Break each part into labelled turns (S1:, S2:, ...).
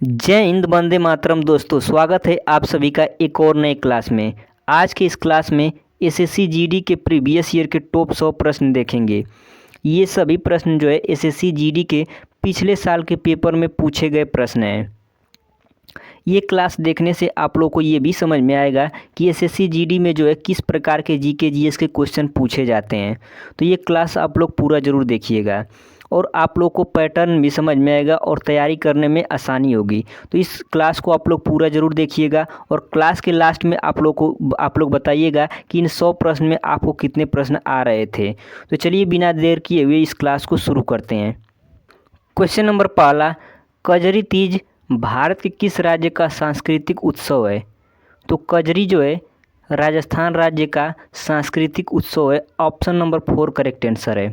S1: जय हिंद, वंदे मातरम। दोस्तों, स्वागत है आप सभी का एक और नए क्लास में। आज के इस क्लास में एसएससी जीडी के प्रीवियस ईयर के टॉप 100 प्रश्न देखेंगे। ये सभी प्रश्न जो है एसएससी जीडी के पिछले साल के पेपर में पूछे गए प्रश्न हैं। ये क्लास देखने से आप लोग को ये भी समझ में आएगा कि एसएससी जीडी में जो है किस प्रकार के जीके जीएस के क्वेश्चन पूछे जाते हैं। तो ये क्लास आप लोग पूरा ज़रूर देखिएगा और आप लोग को पैटर्न भी समझ में आएगा और तैयारी करने में आसानी होगी। तो इस क्लास को आप लोग पूरा ज़रूर देखिएगा और क्लास के लास्ट में आप लोग बताइएगा कि इन 100 प्रश्न में आपको कितने प्रश्न आ रहे थे। तो चलिए बिना देर किए हुए इस क्लास को शुरू करते हैं। क्वेश्चन नंबर पहला, कजरी तीज भारत के किस राज्य का सांस्कृतिक उत्सव है? तो कजरी जो है राजस्थान राज्य का सांस्कृतिक उत्सव है। ऑप्शन नंबर 4 करेक्ट आंसर है।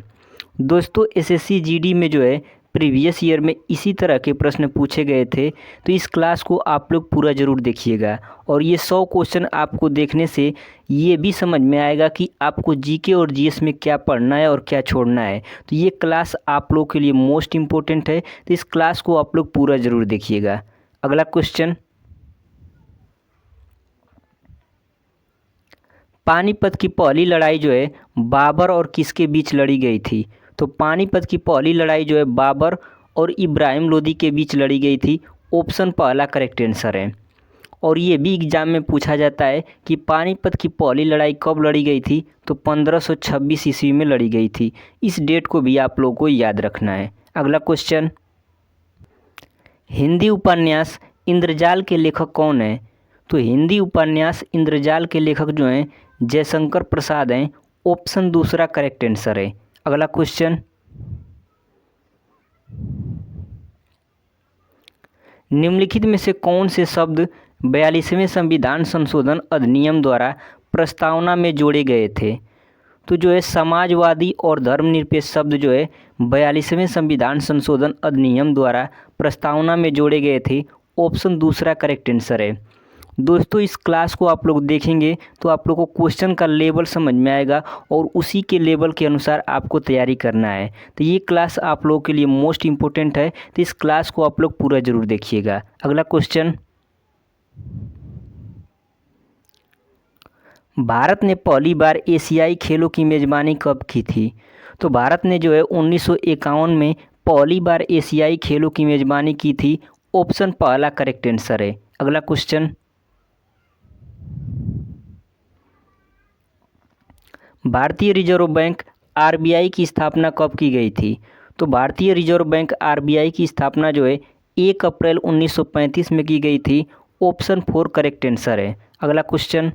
S1: दोस्तों, एसएससी जीडी में जो है प्रीवियस ईयर में इसी तरह के प्रश्न पूछे गए थे। तो इस क्लास को आप लोग पूरा ज़रूर देखिएगा और ये 100 क्वेश्चन आपको देखने से ये भी समझ में आएगा कि आपको जीके और जीएस में क्या पढ़ना है और क्या छोड़ना है। तो ये क्लास आप लोग के लिए मोस्ट इम्पोर्टेंट है। तो इस क्लास को आप लोग पूरा ज़रूर देखिएगा। अगला क्वेश्चन, पानीपत की पहली लड़ाई जो है बाबर और किसके बीच लड़ी गई थी? तो पानीपत की पहली लड़ाई जो है बाबर और इब्राहिम लोदी के बीच लड़ी गई थी। ऑप्शन पहला करेक्ट आंसर है। और ये भी एग्जाम में पूछा जाता है कि पानीपत की पहली लड़ाई कब लड़ी गई थी? तो 1526 ईस्वी में लड़ी गई थी। इस डेट को भी आप लोगों को याद रखना है। अगला क्वेश्चन, हिंदी उपन्यास इंद्रजाल के लेखक कौन है? तो हिंदी उपन्यास इंद्रजाल के लेखक जो हैं जयशंकर प्रसाद हैं। ऑप्शन दूसरा करेक्ट आंसर है। अगला क्वेश्चन, निम्नलिखित में से कौन से शब्द 42वें संविधान संशोधन अधिनियम द्वारा प्रस्तावना में जोड़े गए थे? तो जो है समाजवादी और धर्मनिरपेक्ष शब्द जो है 42वें संविधान संशोधन अधिनियम द्वारा प्रस्तावना में जोड़े गए थे। ऑप्शन दूसरा करेक्ट आंसर है। दोस्तों, इस क्लास को आप लोग देखेंगे तो आप लोग को क्वेश्चन का लेवल समझ में आएगा और उसी के लेवल के अनुसार आपको तैयारी करना है। तो ये क्लास आप लोगों के लिए मोस्ट इम्पोर्टेंट है। तो इस क्लास को आप लोग पूरा ज़रूर देखिएगा। अगला क्वेश्चन, भारत ने पहली बार एशियाई खेलों की मेज़बानी कब की थी? तो भारत ने जो है 1951 में पहली बार एशियाई खेलों की मेज़बानी की थी। ऑप्शन पहला करेक्ट आंसर है। अगला क्वेश्चन, भारतीय रिजर्व बैंक आरबीआई की स्थापना कब की गई थी? तो भारतीय रिजर्व बैंक आरबीआई की स्थापना जो है 1 अप्रैल 1935 में की गई थी। ऑप्शन 4 करेक्ट आंसर है। अगला क्वेश्चन,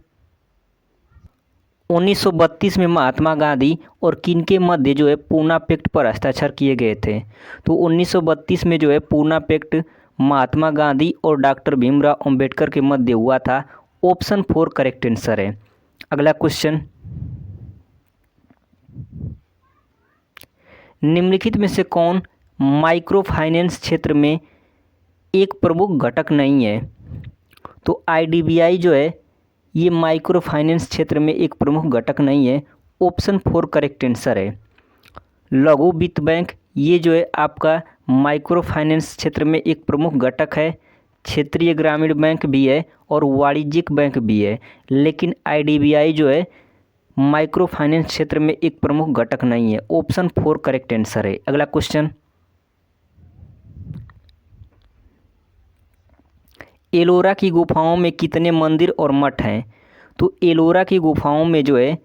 S1: 1932 में महात्मा गांधी और किनके मध्य जो है पूना पैक्ट पर हस्ताक्षर किए गए थे? तो 1932 में जो है पूना पैक्ट महात्मा गांधी और डॉक्टर भीमराव अंबेडकर के मध्य हुआ था। ऑप्शन 4 करेक्ट आंसर है। अगला क्वेश्चन, निम्नलिखित में से कौन माइक्रो फाइनेंस क्षेत्र में एक प्रमुख घटक नहीं है? तो आईडीबीआई जो है ये माइक्रो फाइनेंस क्षेत्र में एक प्रमुख घटक नहीं है। ऑप्शन 4 करेक्ट आंसर है। लघु वित्त बैंक ये जो है आपका माइक्रो फाइनेंस क्षेत्र में एक प्रमुख घटक है। क्षेत्रीय ग्रामीण बैंक भी है और वाणिज्यिक बैंक भी है, लेकिन आईडीबीआई जो है माइक्रो फाइनेंस क्षेत्र में एक प्रमुख घटक नहीं है। ऑप्शन 4 करेक्ट आंसर है। अगला क्वेश्चन, एलोरा की गुफाओं में कितने मंदिर और मठ हैं? तो एलोरा की गुफाओं में जो है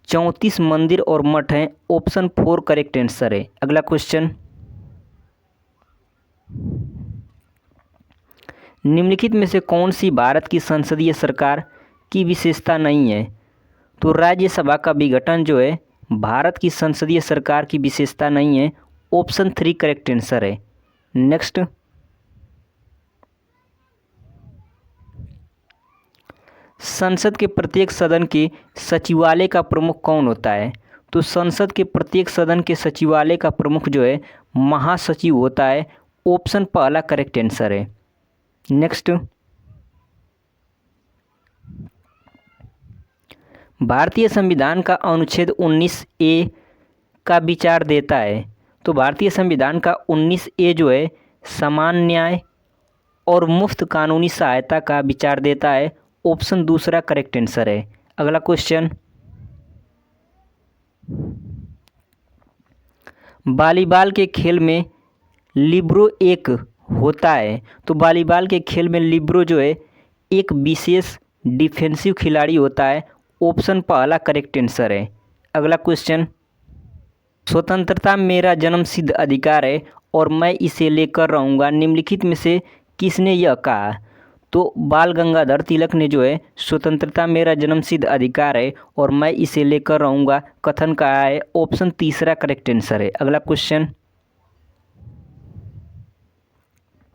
S1: 34 मंदिर और मठ हैं। ऑप्शन 4 करेक्ट आंसर है। अगला क्वेश्चन, निम्नलिखित में से कौन सी भारत की संसदीय सरकार की विशेषता नहीं है? तो राज्यसभा का विघटन जो है भारत की संसदीय सरकार की विशेषता नहीं है। ऑप्शन 3 करेक्ट आंसर है। नेक्स्ट, संसद के प्रत्येक सदन के सचिवालय का प्रमुख कौन होता है? तो संसद के प्रत्येक सदन के सचिवालय का प्रमुख जो है महासचिव होता है। ऑप्शन पहला करेक्ट आंसर है। नेक्स्ट, भारतीय संविधान का अनुच्छेद 19A का विचार देता है। तो भारतीय संविधान का 19A जो है समान न्याय और मुफ्त कानूनी सहायता का विचार देता है? ऑप्शन दूसरा करेक्ट आंसर है। अगला क्वेश्चन, वॉलीबॉल के खेल में लिब्रो एक होता है। तो वॉलीबॉल के खेल में लिब्रो जो है एक विशेष डिफेंसिव खिलाड़ी होता है। ऑप्शन पहला करेक्ट आंसर है। अगला क्वेश्चन, स्वतंत्रता मेरा जन्मसिद्ध अधिकार है और मैं इसे लेकर रहूँगा, निम्नलिखित में से किसने यह कहा? तो बाल गंगाधर तिलक ने जो है स्वतंत्रता मेरा जन्मसिद्ध अधिकार है और मैं इसे लेकर रहूँगा कथन कहा है। ऑप्शन तीसरा करेक्ट आंसर है। अगला क्वेश्चन,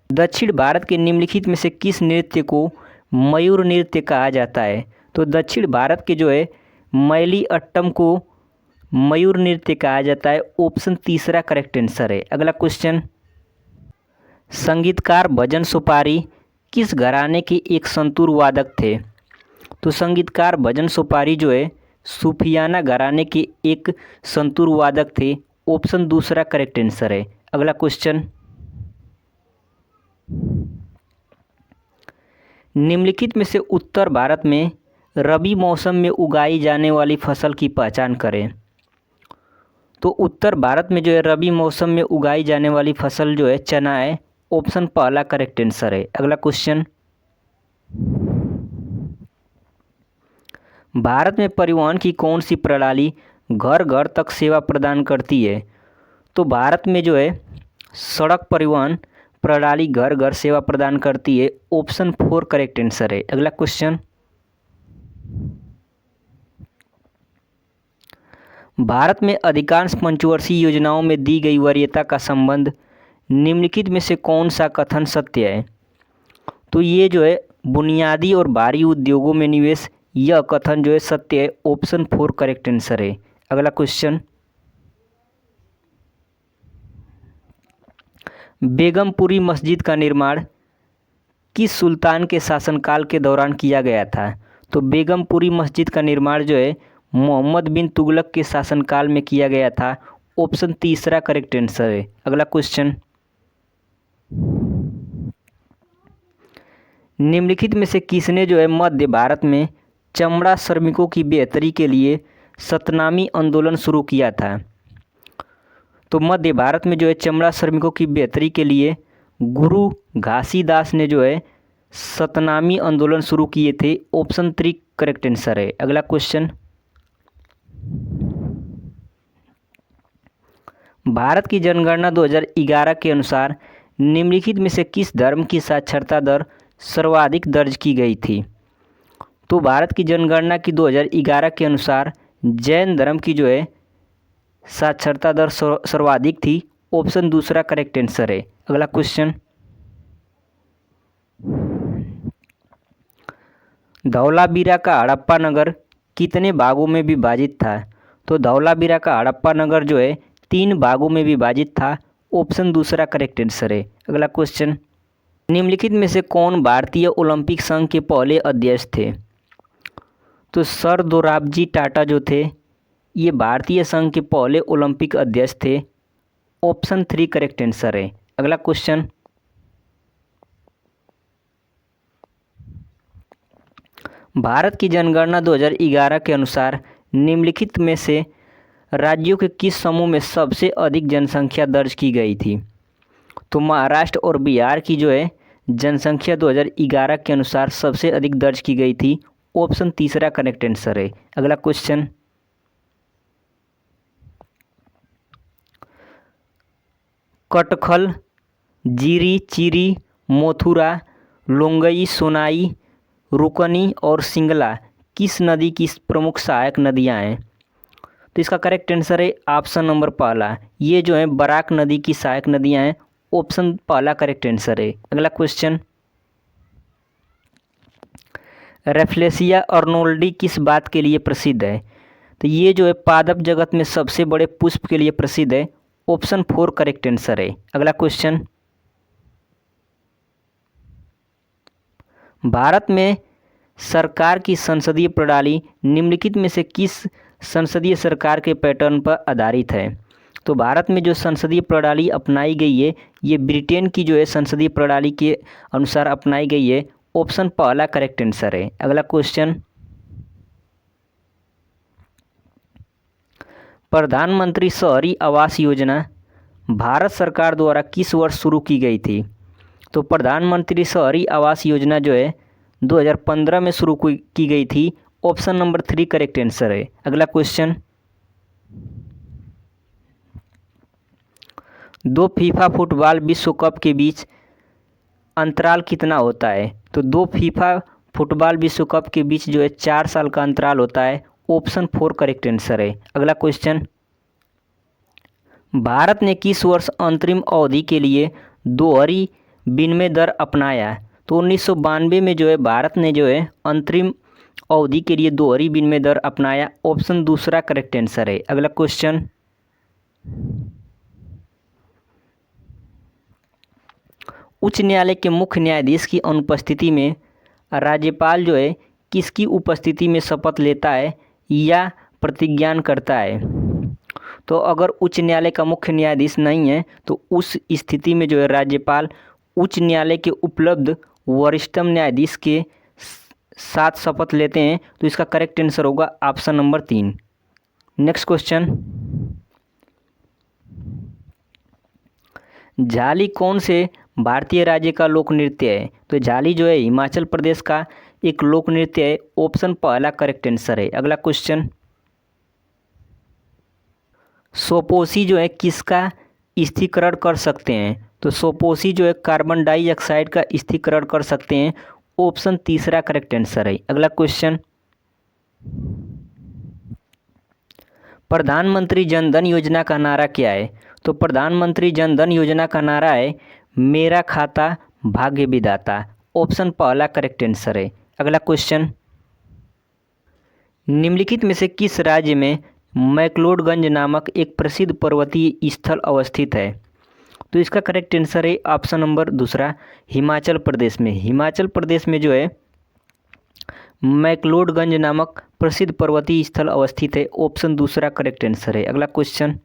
S1: दक्षिण भारत के निम्नलिखित में से किस नृत्य को मयूर नृत्य कहा जाता है? तो दक्षिण भारत के जो है मैली अट्टम को मयूर नृत्य कहा जाता है। ऑप्शन तीसरा करेक्ट आंसर है। अगला क्वेश्चन, संगीतकार भजन सुपारी किस घराने के एक संतूर वादक थे? तो संगीतकार भजन सुपारी जो है सूफियाना घराने के एक संतूर वादक थे। ऑप्शन दूसरा करेक्ट आंसर है। अगला क्वेश्चन, निम्नलिखित में से उत्तर भारत में रबी मौसम में उगाई जाने वाली फसल की पहचान करें। तो उत्तर भारत में जो है रबी मौसम में उगाई जाने वाली फसल जो है चना है। ऑप्शन पहला करेक्ट आंसर है। अगला क्वेश्चन, भारत में परिवहन की कौन सी प्रणाली घर घर तक सेवा प्रदान करती है? तो भारत में जो है सड़क परिवहन प्रणाली घर घर सेवा प्रदान करती है। ऑप्शन 4 करेक्ट आंसर है। अगला क्वेश्चन, भारत में अधिकांश पंचवर्षीय योजनाओं में दी गई वरीयता का संबंध निम्नलिखित में से कौन सा कथन सत्य है? तो ये जो है बुनियादी और भारी उद्योगों में निवेश, यह कथन जो है सत्य है। ऑप्शन 4 करेक्ट आंसर है। अगला क्वेश्चन, बेगमपुरी मस्जिद का निर्माण किस सुल्तान के शासनकाल के दौरान किया गया था? तो बेगमपुरी मस्जिद का निर्माण जो है मोहम्मद बिन तुगलक के शासनकाल में किया गया था। ऑप्शन तीसरा करेक्ट आंसर है। अगला क्वेश्चन, निम्नलिखित में से किसने जो है मध्य भारत में चमड़ा श्रमिकों की बेहतरी के लिए सतनामी आंदोलन शुरू किया था? तो मध्य भारत में जो है चमड़ा श्रमिकों की बेहतरी के लिए गुरु घासीदास ने जो है सतनामी आंदोलन शुरू किए थे। ऑप्शन 3 करेक्ट आंसर है। अगला क्वेश्चन, भारत की जनगणना 2011 के अनुसार निम्नलिखित में से किस धर्म की साक्षरता दर सर्वाधिक दर्ज की गई थी? तो भारत की जनगणना की 2011 के अनुसार जैन धर्म की जो है साक्षरता दर सर्वाधिक थी। ऑप्शन दूसरा करेक्ट आंसर है। अगला क्वेश्चन, धौलावीरा का हड़प्पा नगर कितने भागों में विभाजित था? तो धौलावीरा का हड़प्पा नगर जो है 3 भागों में विभाजित था। ऑप्शन दूसरा करेक्ट आंसर है। अगला क्वेश्चन, निम्नलिखित में से कौन भारतीय ओलंपिक संघ के पहले अध्यक्ष थे? तो सर दोराबजी टाटा जो थे ये भारतीय संघ के पहले ओलंपिक अध्यक्ष थे। ऑप्शन 3 करेक्ट आंसर है। अगला क्वेश्चन, भारत की जनगणना 2011 के अनुसार निम्नलिखित में से राज्यों के किस समूह में सबसे अधिक जनसंख्या दर्ज की गई थी? तो महाराष्ट्र और बिहार की जो है जनसंख्या 2011 के अनुसार सबसे अधिक दर्ज की गई थी। ऑप्शन तीसरा करेक्ट आंसर है। अगला क्वेश्चन, कटखल, जीरी, चिरी, मोथुरा, लोंगई, सोनाई, रुकनी और सिंगला किस नदी की प्रमुख सहायक नदियां हैं? तो इसका करेक्ट आंसर है ऑप्शन नंबर पहला, ये जो है बराक नदी की सहायक नदियां हैं। ऑप्शन पहला करेक्ट आंसर है। अगला क्वेश्चन, रेफ्लेसिया अर्नोल्डी किस बात के लिए प्रसिद्ध है? तो ये जो है पादप जगत में सबसे बड़े पुष्प के लिए प्रसिद्ध है। ऑप्शन 4 करेक्ट आंसर है। अगला क्वेश्चन, भारत में सरकार की संसदीय प्रणाली निम्नलिखित में से किस संसदीय सरकार के पैटर्न पर आधारित है? तो भारत में जो संसदीय प्रणाली अपनाई गई है ये ब्रिटेन की जो है संसदीय प्रणाली के अनुसार अपनाई गई है। ऑप्शन पहला करेक्ट आंसर है। अगला क्वेश्चन, प्रधानमंत्री शहरी आवास योजना भारत सरकार द्वारा किस वर्ष शुरू की गई थी? तो प्रधानमंत्री शहरी आवास योजना जो है 2015 में शुरू की गई थी। ऑप्शन नंबर 3 करेक्ट आंसर है। अगला क्वेश्चन, 2 फीफा फुटबॉल विश्व कप के बीच अंतराल कितना होता है? तो 2 फीफा फुटबॉल विश्व कप के बीच जो है 4 साल का अंतराल होता है। ऑप्शन 4 करेक्ट आंसर है। अगला क्वेश्चन, भारत ने किस वर्ष अंतरिम अवधि के लिए दोहरी विनिमय दर अपनाया? तो 1992 में जो है भारत ने जो है अंतरिम अवधि के लिए दोहरी विनिमय दर अपनाया। ऑप्शन दूसरा करेक्ट आंसर है। अगला क्वेश्चन, उच्च न्यायालय के मुख्य न्यायाधीश की अनुपस्थिति में राज्यपाल जो है किसकी उपस्थिति में शपथ लेता है या प्रतिज्ञान करता है? तो अगर उच्च न्यायालय का मुख्य न्यायाधीश नहीं है तो उस स्थिति में जो है राज्यपाल उच्च न्यायालय के उपलब्ध वरिष्ठतम न्यायाधीश के साथ शपथ लेते हैं। तो इसका करेक्ट आंसर होगा ऑप्शन नंबर 3। नेक्स्ट क्वेश्चन, झाली कौन से भारतीय राज्य का लोक नृत्य है? तो झाली जो है हिमाचल प्रदेश का एक लोक नृत्य है। ऑप्शन पहला करेक्ट आंसर है। अगला क्वेश्चन, सोपोसी जो है किसका स्थिरीकरण कर सकते हैं? तो सोपोसी जो है कार्बन डाइऑक्साइड का स्थिरीकरण कर सकते हैं। ऑप्शन तीसरा करेक्ट आंसर है। अगला क्वेश्चन, प्रधानमंत्री जन धन योजना का नारा क्या है? तो प्रधानमंत्री जन धन योजना का नारा है मेरा खाता भाग्य विधाता। ऑप्शन पहला करेक्ट आंसर है। अगला क्वेश्चन, निम्नलिखित में से किस राज्य में मैक्लोडगंज नामक एक प्रसिद्ध पर्वतीय स्थल अवस्थित है? तो इसका करेक्ट आंसर है ऑप्शन नंबर दूसरा हिमाचल प्रदेश में। हिमाचल प्रदेश में जो है मैक्लोडगंज नामक प्रसिद्ध पर्वतीय स्थल अवस्थित है। ऑप्शन दूसरा करेक्ट आंसर है। अगला क्वेश्चन,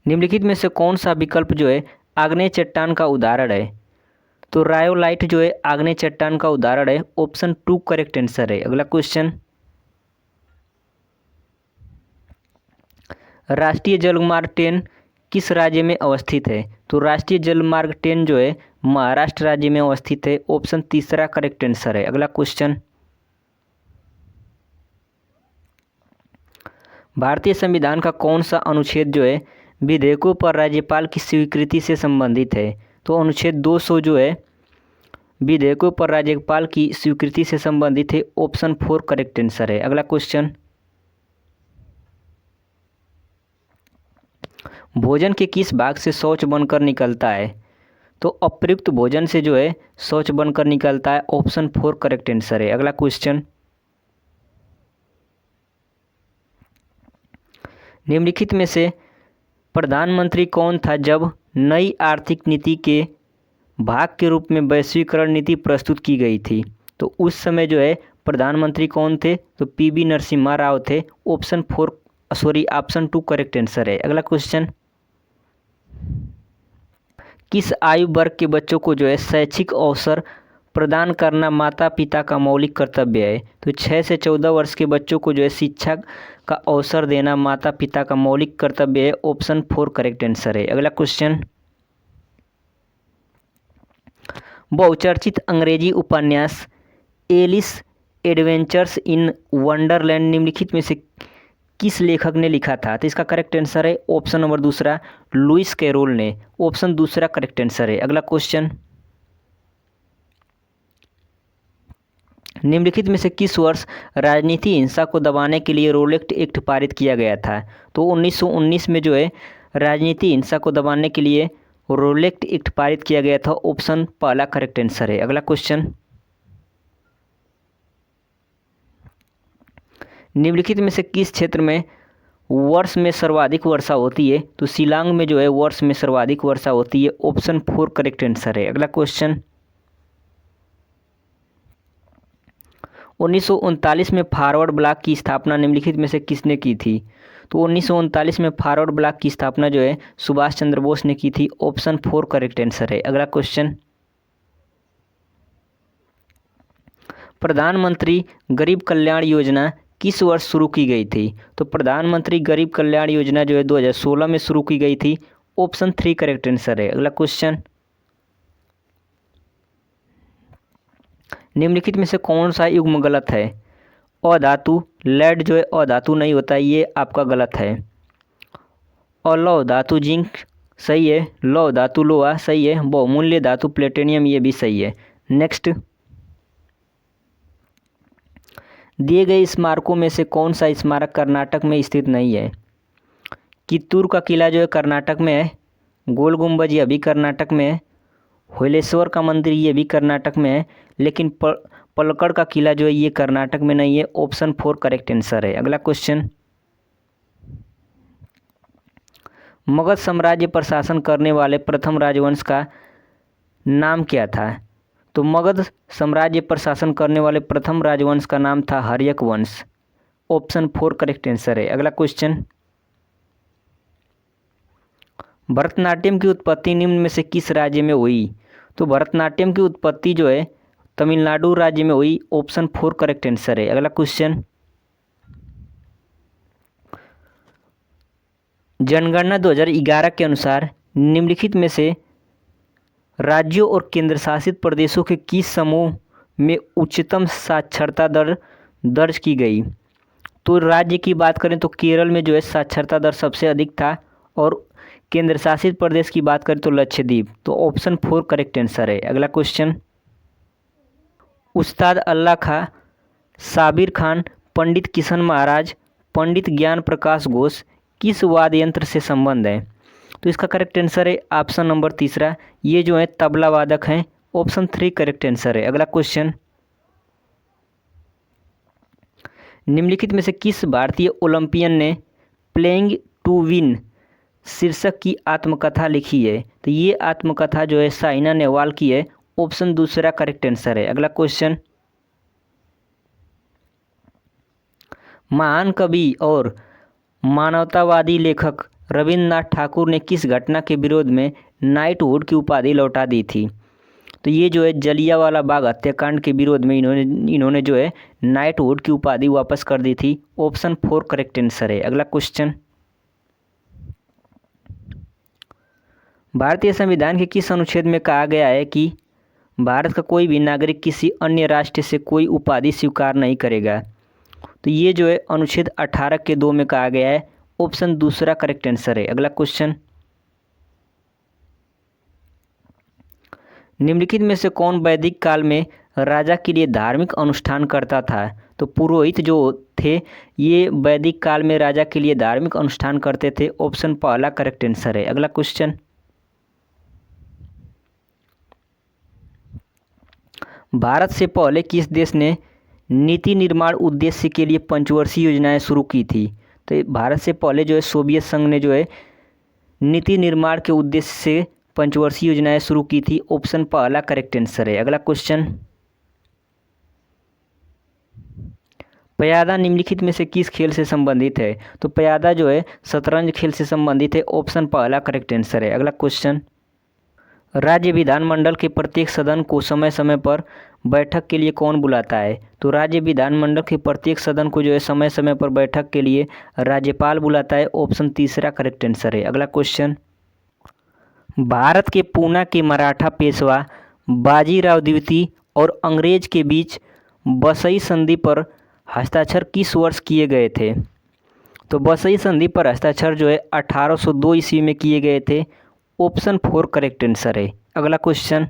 S1: निम्नलिखित में से कौन सा विकल्प जो है आग्नेय चट्टान का उदाहरण है? तो रायोलाइट जो है आग्नेय चट्टान का उदाहरण है। ऑप्शन 2 करेक्ट आंसर है। अगला क्वेश्चन, राष्ट्रीय जलमार्ग 10 किस राज्य में अवस्थित है? तो राष्ट्रीय जलमार्ग 10 जो है महाराष्ट्र राज्य में अवस्थित है। ऑप्शन तीसरा करेक्ट आंसर है। अगला क्वेश्चन, भारतीय संविधान का कौन सा अनुच्छेद जो है विधेयकों पर राज्यपाल की स्वीकृति से संबंधित है? तो अनुच्छेद 200 जो है विधेयकों पर राज्यपाल की स्वीकृति से संबंधित है। ऑप्शन 4 करेक्ट आंसर है। अगला क्वेश्चन, भोजन के किस भाग से शौच बनकर निकलता है? तो अप्रयुक्त भोजन से जो है शौच बनकर निकलता है। ऑप्शन 4 करेक्ट आंसर है। अगला क्वेश्चन, निम्नलिखित में से प्रधानमंत्री कौन था जब नई आर्थिक नीति के भाग के रूप में वैश्वीकरण नीति प्रस्तुत की गई थी? तो उस समय जो है प्रधानमंत्री कौन थे? तो पीवी नरसिम्हा राव थे। ऑप्शन 2 करेक्ट आंसर है। अगला क्वेश्चन, किस आयु वर्ग के बच्चों को जो है शैक्षिक अवसर प्रदान करना माता पिता का मौलिक कर्तव्य है? तो 6 से 14 वर्ष के बच्चों को जो है शिक्षा का अवसर देना माता पिता का मौलिक कर्तव्य है। ऑप्शन 4 करेक्ट आंसर है। अगला क्वेश्चन, बहुचर्चित अंग्रेजी उपन्यास एलिस एडवेंचर्स इन वंडरलैंड निम्नलिखित में से किस लेखक ने लिखा था? तो इसका करेक्ट आंसर है ऑप्शन नंबर दूसरा लुइस कैरोल ने। ऑप्शन दूसरा करेक्ट आंसर है। अगला क्वेश्चन, निम्नलिखित में से किस वर्ष राजनीति हिंसा को दबाने के लिए रोलेक्ट एक्ट पारित किया गया था? तो 1919 में जो है राजनीति हिंसा को दबाने के लिए रोलेक्ट एक्ट पारित किया गया था। ऑप्शन पहला करेक्ट आंसर है। अगला क्वेश्चन, निम्नलिखित में से किस क्षेत्र में वर्ष में सर्वाधिक वर्षा होती है? तो शिलांग में जो है वर्ष में सर्वाधिक वर्षा होती है। ऑप्शन 4 करेक्ट आंसर है। अगला क्वेश्चन, 1939 में फॉरवर्ड ब्लॉक की स्थापना निम्नलिखित में से किसने की थी? तो 1939 में फॉरवर्ड ब्लॉक की स्थापना जो है सुभाष चंद्र बोस ने की थी। ऑप्शन 4 करेक्ट आंसर है। अगला क्वेश्चन, प्रधानमंत्री गरीब कल्याण योजना किस वर्ष शुरू की गई थी? तो प्रधानमंत्री गरीब कल्याण योजना जो है 2016 में शुरू की गई थी। ऑप्शन 3 करेक्ट आंसर है। अगला क्वेश्चन, निम्नलिखित में से कौन सा युग्म गलत है? अधातु लेड जो है अधातु नहीं होता, ये आपका गलत है। अलौह धातु जिंक सही है। लौह धातु लोहा सही है। बहुमूल्य धातु प्लेटिनियम ये भी सही है। नेक्स्ट, दिए गए स्मारकों में से कौन सा स्मारक कर्नाटक में स्थित नहीं है? कित्तूर का किला जो है कर्नाटक में है। गोल गुंबज ये भी कर्नाटक में है। होलेश्वर का मंदिर ये भी कर्नाटक में है, लेकिन पलक्कड़ का किला जो है ये कर्नाटक में नहीं है। ऑप्शन 4 करेक्ट आंसर है। अगला क्वेश्चन, मगध साम्राज्य पर शासन करने वाले प्रथम राजवंश का नाम क्या था? तो मगध साम्राज्य पर शासन करने वाले प्रथम राजवंश का नाम था हर्यक वंश। ऑप्शन 4 करेक्ट आंसर है। अगला क्वेश्चन, भरतनाट्यम की उत्पत्ति निम्न में से किस राज्य में हुई? तो भरतनाट्यम की उत्पत्ति जो है तमिलनाडु राज्य में हुई। ऑप्शन 4 करेक्ट आंसर है। अगला क्वेश्चन, जनगणना 2011 के अनुसार निम्नलिखित में से राज्यों और केंद्र शासित प्रदेशों के किस समूह में उच्चतम साक्षरता दर दर्ज की गई? तो राज्य की बात करें तो केरल में जो है साक्षरता दर सबसे अधिक था, और केंद्र शासित प्रदेश की बात करें तो लक्षद्वीप। तो ऑप्शन 4 करेक्ट आंसर है। अगला क्वेश्चन, उस्ताद अल्लाह खां, साबिर खान, पंडित किशन महाराज, पंडित ज्ञान प्रकाश घोष किस वाद्य यंत्र से संबंध है? तो इसका करेक्ट आंसर है ऑप्शन नंबर 3, ये जो है तबला वादक हैं। ऑप्शन 3 करेक्ट आंसर है। अगला क्वेश्चन, निम्नलिखित में से किस भारतीय ओलंपियन ने प्लेइंग टू विन शीर्षक की आत्मकथा लिखी है? तो ये आत्मकथा जो है साइना नेहवाल की है। ऑप्शन 2 करेक्ट आंसर है। अगला क्वेश्चन, महान कवि और मानवतावादी लेखक रविन्द्रनाथ ठाकुर ने किस घटना के विरोध में नाइटहुड की उपाधि लौटा दी थी? तो ये जो है जलियांवाला बाग हत्याकांड के विरोध में इन्होंने जो है नाइटहुड की उपाधि वापस कर दी थी। ऑप्शन 4 करेक्ट आंसर है। अगला क्वेश्चन, भारतीय संविधान के किस अनुच्छेद में कहा गया है कि भारत का कोई भी नागरिक किसी अन्य राष्ट्र से कोई उपाधि स्वीकार नहीं करेगा? तो ये जो है अनुच्छेद 18 के 2 में कहा गया है। ऑप्शन 2 करेक्ट आंसर है। अगला क्वेश्चन, निम्नलिखित में से कौन वैदिक काल में राजा के लिए धार्मिक अनुष्ठान करता था? तो पुरोहित जो थे ये वैदिक काल में राजा के लिए धार्मिक अनुष्ठान करते थे। ऑप्शन 1 करेक्ट आंसर है। अगला क्वेश्चन, भारत से पहले किस देश ने नीति निर्माण उद्देश्य के लिए पंचवर्षीय योजनाएं शुरू की थी? तो भारत से पहले जो है सोवियत संघ ने जो है नीति निर्माण के उद्देश्य से पंचवर्षीय योजनाएं शुरू की थी। ऑप्शन 1 करेक्ट आंसर है। अगला क्वेश्चन, प्यादा निम्नलिखित में से किस खेल से संबंधित है? तो प्यादा जो है शतरंज खेल से संबंधित है। ऑप्शन 1 करेक्ट आंसर है। अगला क्वेश्चन, राज्य विधानमंडल के प्रत्येक सदन को समय समय पर बैठक के लिए कौन बुलाता है? तो राज्य विधानमंडल के प्रत्येक सदन को जो है समय समय पर बैठक के लिए राज्यपाल बुलाता है। ऑप्शन 3 करेक्ट आंसर है। अगला क्वेश्चन, भारत के पूना के मराठा पेशवा बाजीराव द्वितीय और अंग्रेज के बीच बसई संधि पर हस्ताक्षर किस वर्ष किए गए थे? तो बसई संधि पर हस्ताक्षर जो है 1802 ईस्वी में किए गए थे। ऑप्शन 4 करेक्ट आंसर है। अगला क्वेश्चन,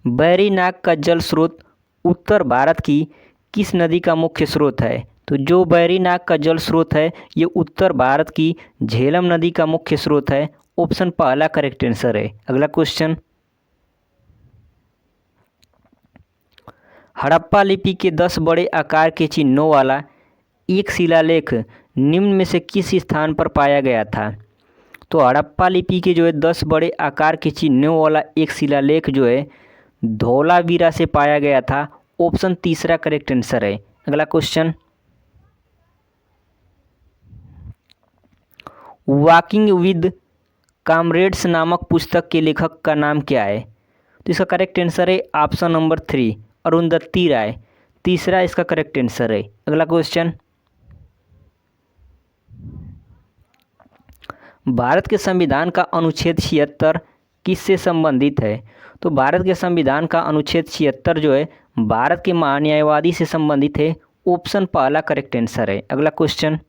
S1: बैरीनाग का जल स्रोत उत्तर भारत की किस नदी का मुख्य स्रोत है? तो जो बैरीनाग का जल स्रोत है ये उत्तर भारत की झेलम नदी का मुख्य स्रोत है। ऑप्शन 1 करेक्ट आंसर है। अगला क्वेश्चन, हड़प्पा लिपि के 10 बड़े आकार के चिन्हों वाला एक शिलालेख निम्न में से किस स्थान पर पाया गया था? तो हड़प्पा लिपि के जो है 10 बड़े आकार के चिन्हों वाला एक शिलालेख जो है धौलावीरा से पाया गया था। ऑप्शन तीसरा करेक्ट आंसर है। अगला क्वेश्चन, वॉकिंग विद कॉमरेड्स नामक पुस्तक के लेखक का नाम क्या है? तो इसका करेक्ट आंसर है ऑप्शन नंबर 3 अरुंधति राय। तीसरा इसका करेक्ट आंसर है। अगला क्वेश्चन, भारत के संविधान का अनुच्छेद 76 किससे संबंधित है? तो भारत के संविधान का अनुच्छेद 76 जो है भारत के महान्यायवादी से संबंधित है। ऑप्शन पहला करेक्ट आंसर है। अगला क्वेश्चन,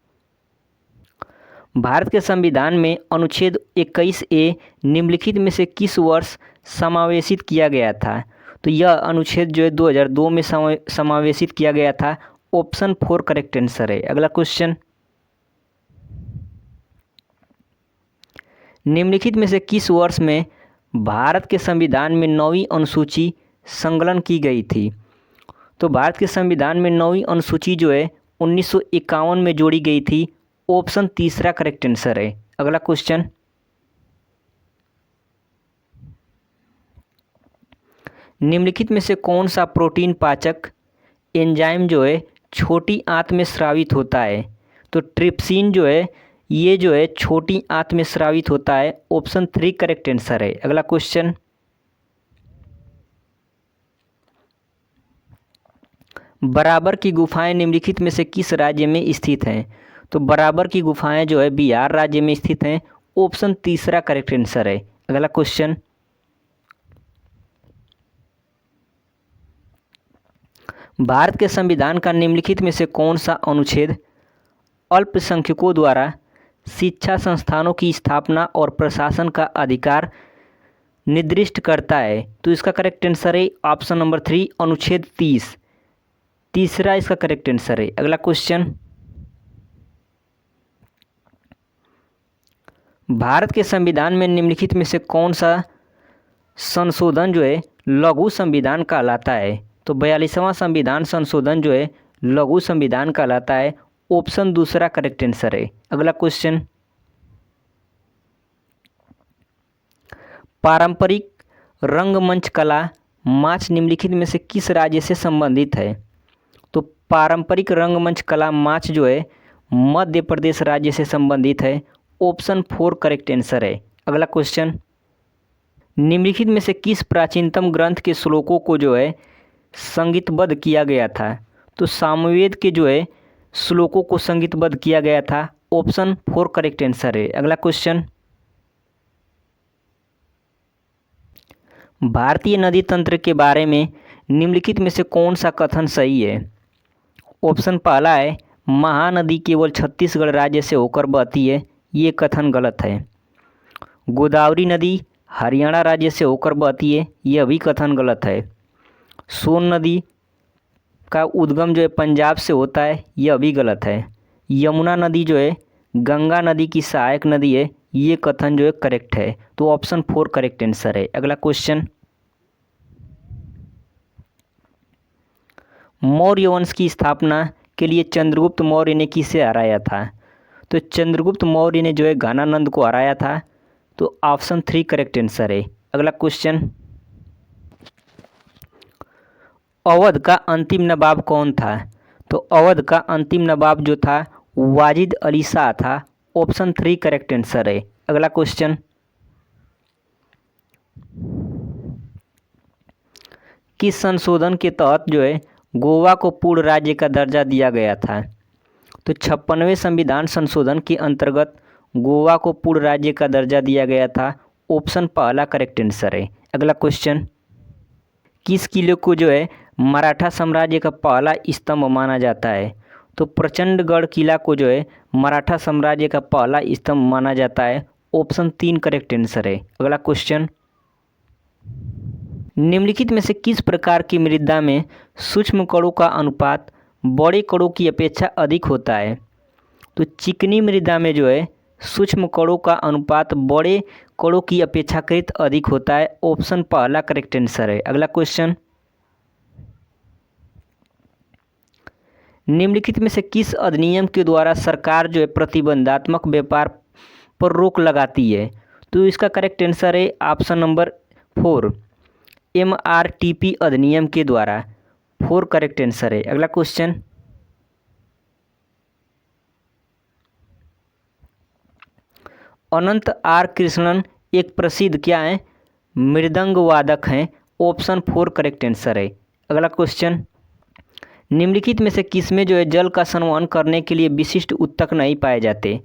S1: भारत के संविधान में अनुच्छेद 21A निम्नलिखित में से किस वर्ष समावेशित किया गया था? तो यह अनुच्छेद जो है 2002 में समावेशित किया गया था। ऑप्शन 4 करेक्ट आंसर है। अगला क्वेश्चन, निम्नलिखित में से किस वर्ष में भारत के संविधान में 9वीं अनुसूची संकलन की गई थी? तो भारत के संविधान में 9वीं अनुसूची जो है 1951 में जोड़ी गई थी। ऑप्शन तीसरा करेक्ट आंसर है। अगला क्वेश्चन, निम्नलिखित में से कौन सा प्रोटीन पाचक एंजाइम जो है छोटी आंत में स्रावित होता है? तो ट्रिप्सिन जो है ये जो है छोटी आंत में स्रावित होता है। ऑप्शन 3 करेक्ट आंसर है। अगला क्वेश्चन, बराबर की गुफाएं निम्नलिखित में से किस राज्य में स्थित हैं? तो बराबर की गुफाएं जो है बिहार राज्य में स्थित हैं। ऑप्शन तीसरा करेक्ट आंसर है। अगला क्वेश्चन, भारत के संविधान का निम्नलिखित में से कौन सा अनुच्छेद अल्पसंख्यकों द्वारा शिक्षा संस्थानों की स्थापना और प्रशासन का अधिकार निर्दिष्ट करता है? तो इसका करेक्ट आंसर है ऑप्शन नंबर 3 अनुच्छेद 30। तीसरा इसका करेक्ट आंसर है। अगला क्वेश्चन, भारत के संविधान में निम्नलिखित में से कौन सा संशोधन जो है लघु संविधान कहलाता है? तो 42वां संविधान संशोधन जो है लघु संविधान कहलाता है। ऑप्शन दूसरा करेक्ट आंसर है। अगला क्वेश्चन, पारंपरिक रंगमंच कला मार्च निम्नलिखित में से किस राज्य से संबंधित है? तो पारंपरिक रंगमंच कला मार्च जो है मध्य प्रदेश राज्य से संबंधित है। ऑप्शन 4 करेक्ट आंसर है। अगला क्वेश्चन, निम्नलिखित में से किस प्राचीनतम ग्रंथ के श्लोकों को जो है संगीतबद्ध किया गया था? तो सामवेद के जो है श्लोकों को संगीतबद्ध किया गया था। ऑप्शन 4 करेक्ट आंसर है। अगला क्वेश्चन, भारतीय नदी तंत्र के बारे में निम्नलिखित में से कौन सा कथन सही है? ऑप्शन पहला है महानदी केवल छत्तीसगढ़ राज्य से होकर बहती है। ये कथन गलत है। गोदावरी नदी हरियाणा राज्य से होकर बहती है। यह भी कथन गलत है। सोन नदी का उद्गम जो है पंजाब से होता है। यह भी गलत है। यमुना नदी जो है गंगा नदी की सहायक नदी है। ये कथन जो है करेक्ट है। तो ऑप्शन 4 करेक्ट आंसर है। अगला क्वेश्चन, मौर्य वंश की स्थापना के लिए चंद्रगुप्त मौर्य ने किसे हराया था? तो चंद्रगुप्त मौर्य ने जो है घनानंद को हराया था। तो ऑप्शन 3 करेक्ट आंसर है। अगला क्वेश्चन, अवध का अंतिम नवाब कौन था? तो अवध का अंतिम नवाब जो था वाजिद अली शाह था। ऑप्शन 3 करेक्ट आंसर है। अगला क्वेश्चन, किस संशोधन के तहत जो है गोवा को पूर्ण राज्य का दर्जा दिया गया था? तो 56वें संविधान संशोधन के अंतर्गत गोवा को पूर्ण राज्य का दर्जा दिया गया था। ऑप्शन पहला करेक्ट आंसर है। अगला क्वेश्चन, किस किले को जो है मराठा साम्राज्य का पहला स्तंभ माना जाता है? तो प्रचंडगढ़ किला को जो है मराठा साम्राज्य का पहला स्तंभ माना जाता है। ऑप्शन 3 करेक्ट आंसर है। अगला क्वेश्चन, निम्नलिखित में से किस प्रकार की मृदा में सूक्ष्म कणों का अनुपात बड़े कणों की अपेक्षा अधिक होता है? तो चिकनी मृदा में जो है सूक्ष्म कणों का अनुपात बड़े कणों की अपेक्षाकृत अधिक होता है। ऑप्शन पहला करेक्ट आंसर है। अगला क्वेश्चन, निम्नलिखित में से किस अधिनियम के द्वारा सरकार जो है प्रतिबंधात्मक व्यापार पर रोक लगाती है? तो इसका करेक्ट आंसर है ऑप्शन नंबर 4 MRTP अधिनियम के द्वारा? 4 करेक्ट आंसर है। अगला क्वेश्चन, अनंत आर कृष्णन एक प्रसिद्ध क्या है? मृदंग वादक हैं। ऑप्शन 4 करेक्ट आंसर है। अगला क्वेश्चन, निम्नलिखित में से किसमें जो है जल का संवहन करने के लिए विशिष्ट ऊतक नहीं पाए जाते?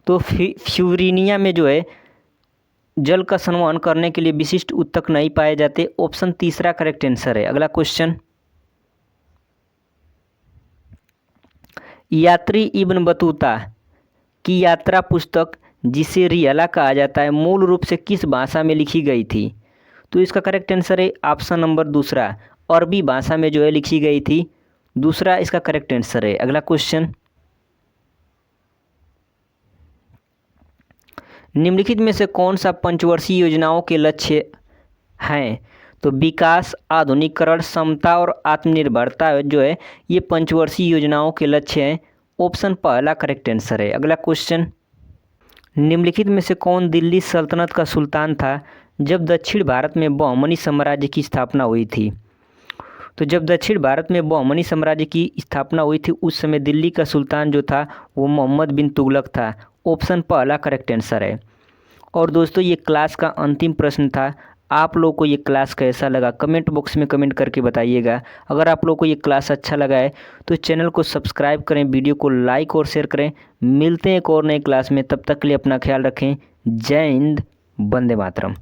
S1: तो फ्यूरिनिया में जो है जल का संवहन करने के लिए विशिष्ट ऊतक नहीं पाए जाते। ऑप्शन 3 करेक्ट आंसर है। अगला क्वेश्चन, यात्री इब्न बतूता की यात्रा पुस्तक जिसे रियाला कहा जाता है मूल रूप से किस भाषा में लिखी गई थी? तो इसका करेक्ट आंसर है ऑप्शन नंबर 2, अरबी भाषा में जो है लिखी गई थी। दूसरा इसका करेक्ट आंसर है। अगला क्वेश्चन, निम्नलिखित में से कौन सा पंचवर्षीय योजनाओं के लक्ष्य हैं? तो विकास, आधुनिकीकरण, समता और आत्मनिर्भरता जो है ये पंचवर्षीय योजनाओं के लक्ष्य हैं। ऑप्शन 1 करेक्ट आंसर है। अगला क्वेश्चन, निम्नलिखित में से कौन दिल्ली सल्तनत का सुल्तान था जब दक्षिण भारत में बहमनी साम्राज्य की स्थापना हुई थी? तो जब दक्षिण भारत में बहमनी साम्राज्य की स्थापना हुई थी उस समय दिल्ली का सुल्तान जो था वो मोहम्मद बिन तुगलक था। ऑप्शन 1 करेक्ट आंसर है। और दोस्तों ये क्लास का अंतिम प्रश्न था। आप लोगों को ये क्लास कैसा लगा कमेंट बॉक्स में कमेंट करके बताइएगा। अगर आप लोगों को ये क्लास अच्छा लगा है तो चैनल को सब्सक्राइब करें, वीडियो को लाइक और शेयर करें। मिलते हैं एक और नए क्लास में, तब तक के लिए अपना ख्याल रखें। जय हिंद, वंदे मातरम।